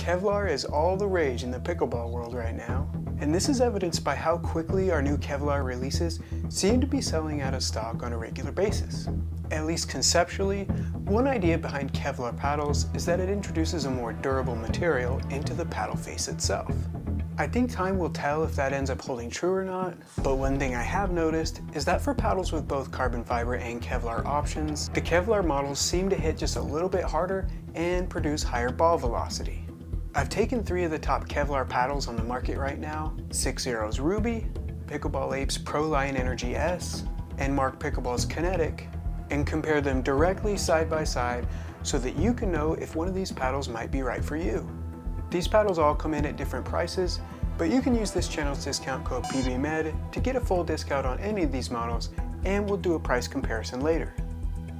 Kevlar is all the rage in the pickleball world right now, and this is evidenced by how quickly our new Kevlar releases seem to be selling out of stock on a regular basis. At least conceptually, one idea behind Kevlar paddles is that it introduces a more durable material into the paddle face itself. I think time will tell if that ends up holding true or not, but one thing I have noticed is that for paddles with both carbon fiber and Kevlar options, the Kevlar models seem to hit just a little bit harder and produce higher ball velocity. I've taken 3 of the top Kevlar paddles on the market right now, 𝐋𝐈𝐒𝐄𝐒 Ruby, Pickleball Apes Proline Engery S, and Mark Pickleball's Kinetic, and compare them directly side by side so that you can know if one of these paddles might be right for you. These paddles all come in at different prices, but you can use this channel's discount code PBMED to get a full discount on any of these models, and we'll do a price comparison later.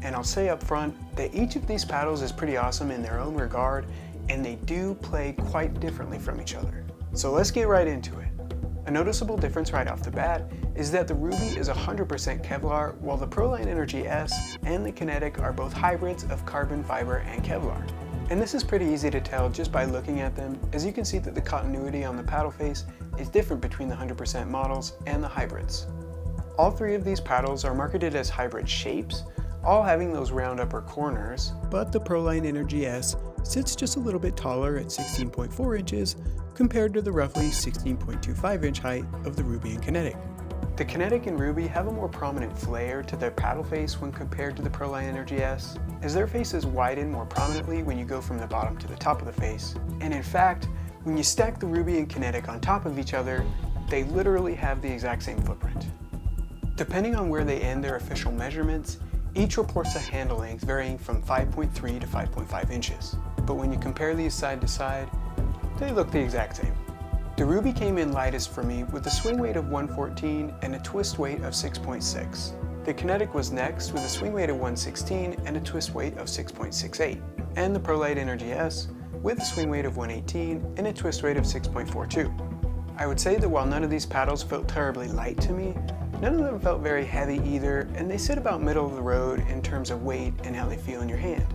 And I'll say up front that each of these paddles is pretty awesome in their own regard, and they do play quite differently from each other. So let's get right into it. A noticeable difference right off the bat is that the Ruby is 100% Kevlar, while the Proline Engery S and the Kinetic are both hybrids of carbon fiber and Kevlar. And this is pretty easy to tell just by looking at them, as you can see that the continuity on the paddle face is different between the 100% models and the hybrids. All 3 of these paddles are marketed as hybrid shapes, all having those round upper corners, but the Proline Engery S sits just a little bit taller at 16.4 inches compared to the roughly 16.25 inch height of the Ruby and Kinetic. The Kinetic and Ruby have a more prominent flare to their paddle face when compared to the Proline Engery S, as their faces widen more prominently when you go from the bottom to the top of the face. And in fact, when you stack the Ruby and Kinetic on top of each other, they literally have the exact same footprint. Depending on where they end their official measurements, each reports a handle length varying from 5.3 to 5.5 inches. But when you compare these side to side, they look the exact same. The Ruby came in lightest for me with a swing weight of 114 and a twist weight of 6.6. The Kinetic was next with a swing weight of 116 and a twist weight of 6.68. And the Proline Engery S with a swing weight of 118 and a twist weight of 6.42. I would say that while none of these paddles felt terribly light to me, none of them felt very heavy either, and they sit about middle of the road in terms of weight and how they feel in your hand.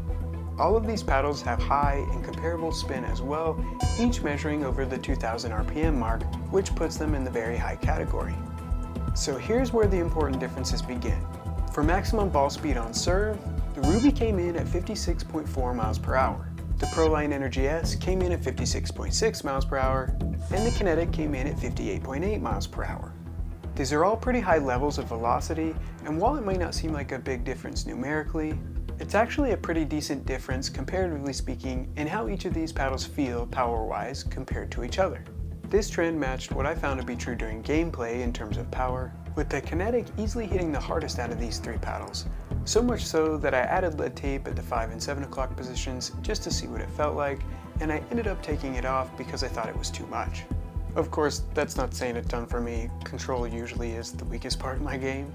All of these paddles have high and comparable spin as well, each measuring over the 2000 RPM mark, which puts them in the very high category. So here's where the important differences begin. For maximum ball speed on serve, the Ruby came in at 56.4 miles per hour. The Proline Engery S came in at 56.6 miles per hour, and the Kinetic came in at 58.8 miles per hour. These are all pretty high levels of velocity, and while it might not seem like a big difference numerically, it's actually a pretty decent difference, comparatively speaking, in how each of these paddles feel power-wise compared to each other. This trend matched what I found to be true during gameplay in terms of power, with the Kinetic easily hitting the hardest out of these 3 paddles, so much so that I added lead tape at the 5 and 7 o'clock positions just to see what it felt like, and I ended up taking it off because I thought it was too much. Of course, that's not saying a ton for me. Control usually is the weakest part of my game.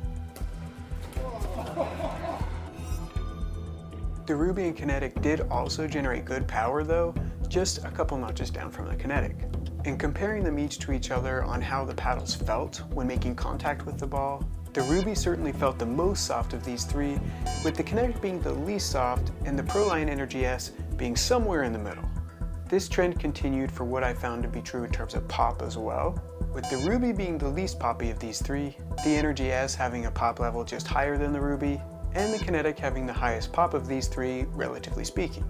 The Ruby and Kinetic did also generate good power though, just a couple notches down from the Kinetic. In comparing them each to each other on how the paddles felt when making contact with the ball, the Ruby certainly felt the most soft of these 3, with the Kinetic being the least soft and the Proline Engery S being somewhere in the middle. This trend continued for what I found to be true in terms of pop as well, with the Ruby being the least poppy of these 3, the Engery S having a pop level just higher than the Ruby, and the Kinetic having the highest pop of these 3, relatively speaking.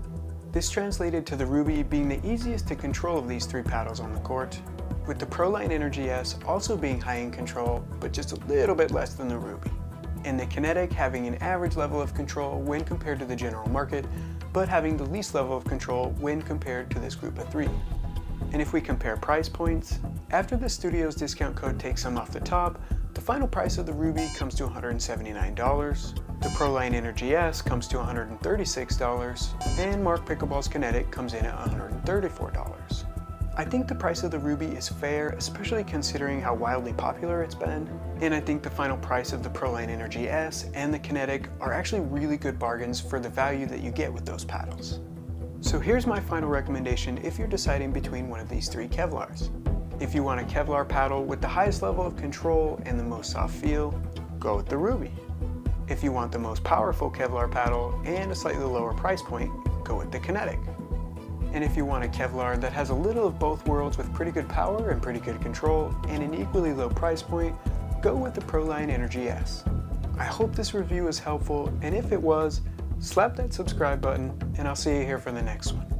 This translated to the Ruby being the easiest to control of these 3 paddles on the court, with the Proline Engery S also being high in control, but just a little bit less than the Ruby, and the Kinetic having an average level of control when compared to the general market, but having the least level of control when compared to this group of 3. And if we compare price points, after the studio's discount code takes some off the top, the final price of the Ruby comes to $179, the Proline Engery S comes to $136, and Mark Pickleball's Kinetic comes in at $134. I think the price of the Ruby is fair, especially considering how wildly popular it's been, and I think the final price of the Proline Engery S and the Kinetic are actually really good bargains for the value that you get with those paddles. So here's my final recommendation if you're deciding between one of these 3 Kevlars. If you want a Kevlar paddle with the highest level of control and the most soft feel, go with the Ruby. If you want the most powerful Kevlar paddle and a slightly lower price point, go with the Kinetic. And if you want a Kevlar that has a little of both worlds with pretty good power and pretty good control and an equally low price point, go with the Proline Energy S. I hope this review was helpful, and if it was, slap that subscribe button, and I'll see you here for the next one.